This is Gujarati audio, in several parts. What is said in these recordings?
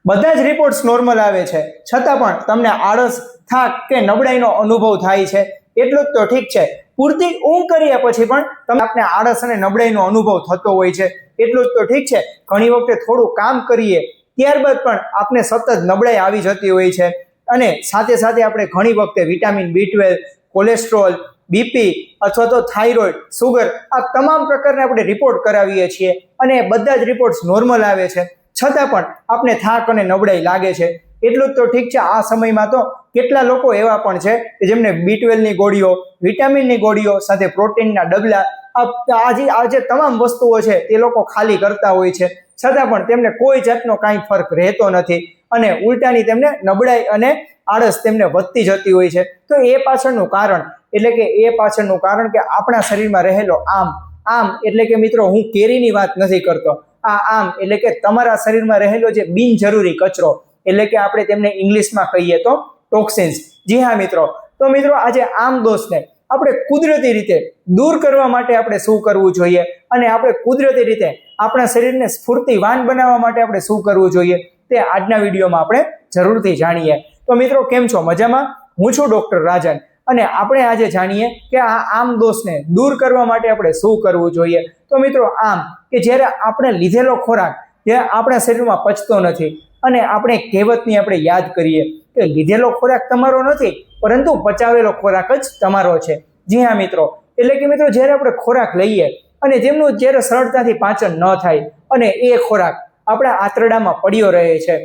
બધા જ રિપોર્ટ્સ નોર્મલ આવે છે, છતાં પણ તમને આળસ, થાક કે નબળાઈનો અનુભવ થાય છે, એટલું જ તો ઠીક છે. પૂરતી ઊંઘ કર્યા પછી પણ તમને આળસ અને નબળાઈનો અનુભવ થતો હોય છે, એટલું જ તો ઠીક છે. ઘણી વખતે થોડું કામ કરીએ ત્યારબાદ પણ આપણે સતત નબળાઈ આવી જતી હોય છે, અને સાથે સાથે આપણે ઘણી વખતે વિટામિન B12, કોલેસ્ટ્રોલ, બીપી અથવા તો થાઇરોઇડ, સુગર, આ તમામ પ્રકારના આપણે રિપોર્ટ કરાવીએ છીએ, અને બધા જ રિપોર્ટ્સ નોર્મલ આવે છે, છતાં પણ આપણે થાક અને નબળાઈ લાગે છે. એટલું જ તો ઠીક છે. આ સમયમાં તો કેટલા લોકો એવા પણ છે કે જેમને B12 ની ગોળીઓ, વિટામિનની ગોળીઓ સાથે પ્રોટીનના ડબલા, આ જે તમામ વસ્તુઓ છે તે લોકો ખાલી કરતા હોય છે, છતાં પણ તેમને કોઈ જાતનો કાંઈ ફરક રહેતો નથી, અને ઉલટાની તેમને નબળાઈ અને આળસ તેમને વધતી જતી હોય છે. તો એ પાછળનું કારણ કે આપણા શરીરમાં રહેલો આમ એટલે કે મિત્રો, હું કેરીની વાત નથી કરતો. આમ એટલે કે તમારા શરીરમાં રહેલો જે બિનજરૂરી કચરો, એટલે કે આપણે તેમને ઇંગ્લિશમાં કહીએ તો ટોક્સિન્સ. જી હા મિત્રો. તો મિત્રો, આજે આમ દોષને આપણે કુદરતી રીતે દૂર કરવા માટે આપણે શું કરવું જોઈએ, અને આપણે કુદરતી રીતે આપણા શરીરને સ્ફૂર્તિવાન બનાવવા માટે આપણે શું કરવું જોઈએ, તે આજના વિડીયોમાં આપણે જરૂરથી જાણીએ. તો મિત્રો, કેમ છો? મજામાં? હું છું ડોક્ટર રાજન, અને આપણે આજે જાણીએ કે આ આમ દોષને દૂર કરવા માટે આપણે શું કરવું જોઈએ. તો મિત્રો, આમ કે જ્યારે આપણે લીધેલો ખોરાક જે આપણા શરીરમાં પચતો નથી, અને આપણે કહેવતની આપણે યાદ કરીએ કે લીધેલો ખોરાક તમારો નથી, પરંતુ પચાવેલો ખોરાક જ તમારો છે. જી હા મિત્રો. એટલે કે મિત્રો, જ્યારે આપણે ખોરાક લઈએ અને જેમનું જ્યારે સરળતાથી પાચન ન થાય, અને એ ખોરાક આપણા આંતરડામાં પડ્યો રહે છે,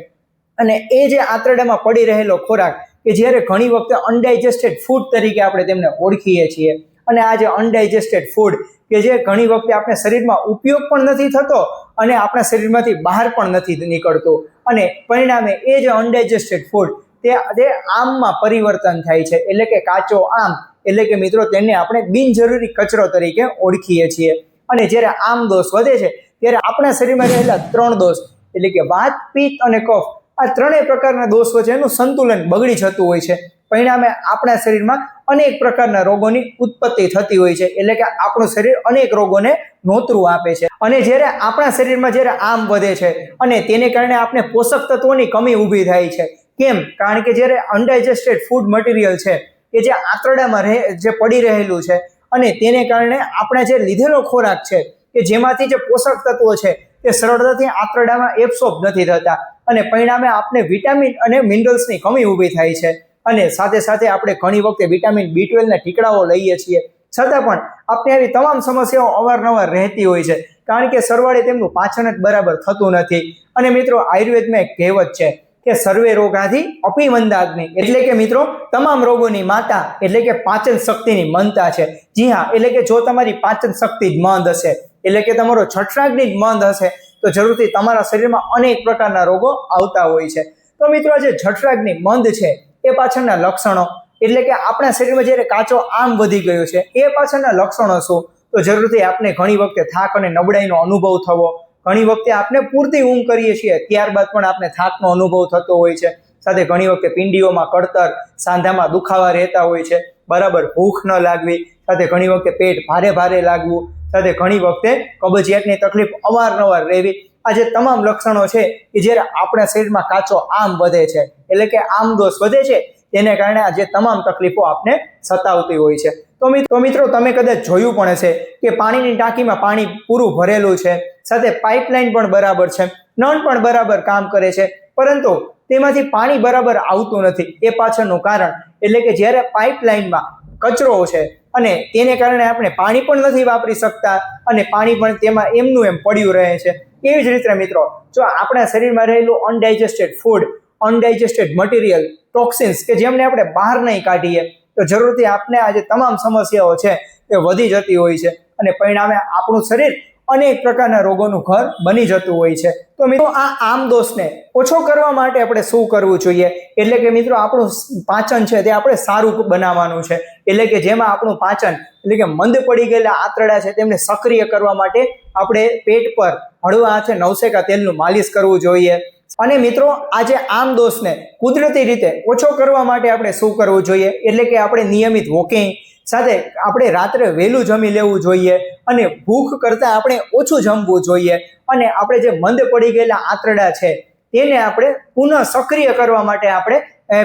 અને એ જે આંતરડામાં પડી રહેલો ખોરાક કે જ્યારે ઘણી વખતે અનડાઇજેસ્ટેડ ફૂડ તરીકે આપણે તેમને ઓળખીએ છીએ, અને આ જે અનડાઇજેસ્ટેડ ફૂડ કે જે ઘણી વખતે આપણે શરીરમાં ઉપયોગ પણ નથી થતો, અને આપણા શરીરમાંથી બહાર પણ નથી નીકળતું, અને પરિણામે એ જે અનડાઇજેસ્ટેડ ફૂડ તે આમમાં પરિવર્તન થાય છે, એટલે કે કાચો આમ, એટલે કે મિત્રો તેને આપણે બિનજરૂરી કચરો તરીકે ઓળખીએ છીએ. અને જ્યારે આમ દોષ વધે છે ત્યારે આપણા શરીરમાં રહેલા 3 દોષ, એટલે કે વાત, પિત્ત અને કફ, આ ત્રણેય પ્રકારના દોષ વચ્ચેનું સંતુલન બગડી જતું હોય છે. પરિણામે આપણા શરીરમાં અનેક પ્રકારના રોગોની ઉત્પત્તિ થતી હોય છે, એટલે કે આપણું શરીર અનેક રોગોને નોતરું આપે છે. અને જ્યારે આપણા શરીરમાં જ્યારે આમ વધે છે, અને તેને કારણે આપણે પોષક તત્વોની કમી ઊભી થાય છે. કેમ? કારણ કે જ્યારે અનડાઇજેસ્ટેડ ફૂડ મટીરિયલ છે કે જે આંતરડામાં જે પડી રહેલું છે, અને તેને કારણે આપણે જે લીધેલો ખોરાક છે કે જેમાંથી જે પોષક તત્વો છે તે સરળતાથી આંતરડામાં એબ્સોર્બ નથી થતા, અને પરિણામે આપણે વિટામિન અને મિનરલ્સની કમી ઊભી થાય છે. અને સાથે સાથે આપણે ઘણી વખતે વિટામિન B12 ના ટીકડાઓ લઈએ છીએ, છતાં પણ આપણે આવી તમામ સમસ્યાઓ અવારનવાર રહેતી હોય છે, કારણ કે સરવાળે તેમનું પાચન જ બરાબર થતું નથી. અને મિત્રો, આયુર્વેદમાં એક કહેવત છે કે સર્વે રોગાધિ અપી મંદાગ્નિ, એટલે કે મિત્રો, તમામ રોગોની માતા એટલે કે પાચન શક્તિની મંદતા છે. જી હા. એટલે કે જો તમારી પાચન શક્તિ જ મંદ હશે, એટલે કે તમારો જઠરાગ્નિ જ મંદ હશે, તો જરૂરથી તમારા શરીરમાં અનેક પ્રકારના રોગો આવતા હોય છે. તો મિત્રો, આ જે જઠરાગ્નિ મંદ છે એ પાછળના લક્ષણો, એટલે કે આપણા શરીરમાં જ્યારે કાચો આમ વધી ગયો છે એ પાછળના લક્ષણો શું? તો જરૂરથી આપણે ઘણી વખતે થાક અને નબળાઈનો અનુભવ થવો, ઘણી વખતે આપણે પૂરતી ઊંઘ કરીએ છીએ ત્યારબાદ પણ આપણે થાકનો અનુભવ થતો હોય છે, સાથે ઘણી વખતે પિંડીઓમાં કળતર, સાંધામાં દુખાવા રહેતા હોય છે, બરાબર ભૂખ ન લાગવી, સાથે ઘણી વખતે પેટ ભારે ભારે લાગવું, સાથે ઘણી વખતે કબજિયાતની તકલીફ અવારનવાર રહેવી. આ જે તમામ લક્ષણો છે કે જ્યારે આપણા શરીરમાં કાચો આમ વધે છે, એટલે કે આમ દોષ વધે છે, તેને કારણે આ જે તમામ તકલીફો આપને સતાવતી હોય છે. તો મિત્રો, તમે કદાચ જોયું પણ હશે કે પાણીની ટાંકીમાં પાણી પૂરું ભરેલું છે, સાથે પાઇપલાઇન પણ બરાબર છે, નળ પણ બરાબર કામ કરે છે, પરંતુ તેમાંથી પાણી બરાબર આવતું નથી. એ પાછળનું કારણ એટલે કે જ્યારે પાઇપલાઇનમાં કચરો છે, અને તેને કારણે આપણે પાણી પણ નથી વાપરી શકતા, અને પાણી પણ તેમાં એમનું એમ પડ્યું રહે છે. એવી જ રીતે મિત્રો, જો આપણા શરીરમાં રહેલું અનડાઇજેસ્ટેડ ફૂડ, અનડાઇજેસ્ટેડ મટીરિયલ, ટોક્સિન્સ કે જેમને આપણે બહાર નહીં કાઢીએ, તો જરૂરથી આપણે આ જે તમામ સમસ્યાઓ છે એ વધી જતી હોય છે, અને પરિણામે આપણું શરીર અનેક પ્રકારના રોગોનું ઘર બની જતું હોય છે. તો મિત્રો, આ આમ દોષને ઓછો કરવા માટે આપણે શું કરવું જોઈએ? એટલે કે મિત્રો, આપણું પાચન છે તે આપણે સારું બનાવવાનું છે, એટલે કે જેમાં આપણું પાચન, એટલે કે મંદ પડી ગયેલા આંતરડા છે તેમને સક્રિય કરવા માટે આપણે પેટ પર હળવા હાથે નવસેકા તેલનું માલિશ કરવું જોઈએ. અને મિત્રો, આ જે આમ દોષને કુદરતી રીતે ઓછો કરવા માટે આપણે શું કરવું જોઈએ? એટલે કે આપણે નિયમિત વોકિંગ, સાથે આપણે રાત્રે વહેલું જમી લેવું જોઈએ, અને ભૂખ કરતાં આપણે ઓછું જમવું જોઈએ, અને આપણે જે મંદ પડી ગયેલા આંતરડા છે તેને આપણે પુનઃ સક્રિય કરવા માટે આપણે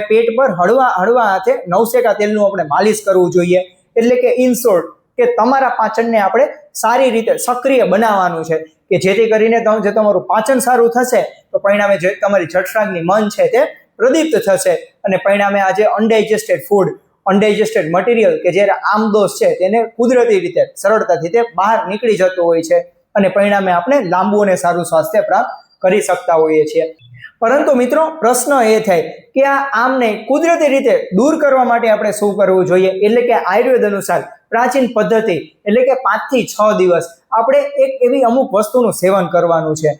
પેટ પર હળવા હાથે નવશેકા તેલનું આપણે માલિશ કરવું જોઈએ. એટલે કે ઇન શોર્ટ કે તમારા પાચનને આપણે સારી રીતે સક્રિય બનાવવાનું છે કે જેથી કરીને જે તમારું પાચન સારું થશે તો પરિણામે જે તમારી જઠરાગ્નિ મન છે તે પ્રદીપ્ત થશે અને પરિણામે આ જે અનડાઇજેસ્ટેડ ફૂડ, અનડાઇજેસ્ટેડ મટીરિયલ કે જ્યારે આમદોષ છે તેને કુદરતી રીતે સરળતાથી તે બહાર નીકળી જતું હોય છે અને પરિણામે આપણે લાંબુ અને સારું સ્વાસ્થ્ય પ્રાપ્ત કરી શકતા હોઈએ છીએ. પરંતુ મિત્રો પ્રશ્ન એ થાય કે આ આમને કુદરતી રીતે દૂર કરવા માટે આપણે શું કરવું જોઈએ? એટલે કે આયુર્વેદ અનુસાર પ્રાચીન પદ્ધતિ એટલે કે 5 થી 6 દિવસ આપણે એક એવી અમુક વસ્તુનું સેવન કરવાનું છે.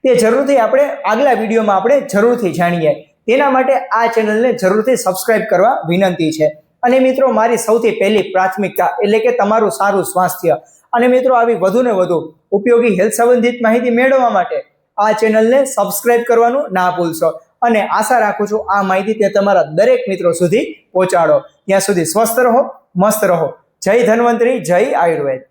તે જરૂરથી આપણે આગલા વિડીયોમાં આપણે જરૂરથી જાણીએ. તેના માટે આ ચેનલને જરૂરથી સબસ્ક્રાઇબ કરવા વિનંતી છે. અને મિત્રો મારી સૌથી પહેલી પ્રાથમિકતા એટલે કે તમારું સારું સ્વાસ્થ્ય. અને મિત્રો આવી વધુ ને વધુ ઉપયોગી હેલ્થ સંબંધિત માહિતી મેળવવા માટે આ ચેનલને સબસ્ક્રાઇબ કરવાનું ના ભૂલશો. અને આશા રાખું છું આ માહિતી તે તમારા દરેક મિત્રો સુધી પહોંચાડો. ત્યાં સુધી સ્વસ્થ રહો, મસ્ત રહો. જય ધન્વંતરી, જય આયુર્વેદ.